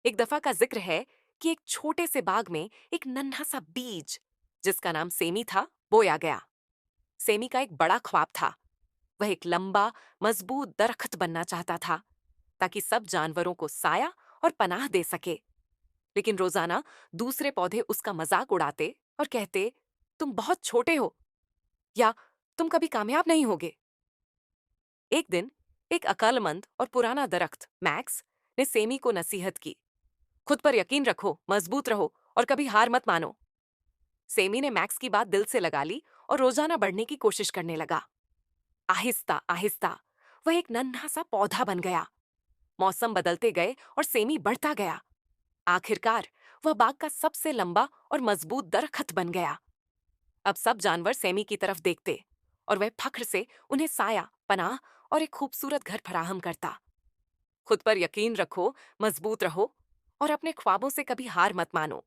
एक दफा का जिक्र है कि एक छोटे से बाग में एक नन्हा सा बीज जिसका नाम सेमी था बोया गया। सेमी का एक बड़ा ख्वाब था। वह एक लंबा मजबूत दरख्त बनना चाहता था ताकि सब जानवरों को साया और पनाह दे सके। लेकिन रोजाना दूसरे पौधे उसका मजाक उड़ाते और कहते, तुम बहुत छोटे हो या तुम कभी कामयाब नहीं होगे। एक दिन एक अक्लमंद और पुराना दरख्त मैक्स ने सेमी को नसीहत की, खुद पर यकीन रखो, मजबूत रहो और कभी हार मत मानो। सेमी ने मैक्स की बात दिल से लगा ली और रोजाना बढ़ने की कोशिश करने लगा। आहिस्ता आहिस्ता वह एक नन्हा सा पौधा बन गया। मौसम बदलते गए और सेमी बढ़ता गया। आखिरकार वह बाग का सबसे लंबा और मजबूत दरख्त बन गया। अब सब जानवर सेमी की तरफ देखते और वह फख्र से उन्हें साया, पनाह और एक खूबसूरत घर फराहम करता। खुद पर यकीन रखो, मजबूत रहो और अपने ख्वाबों से कभी हार मत मानो।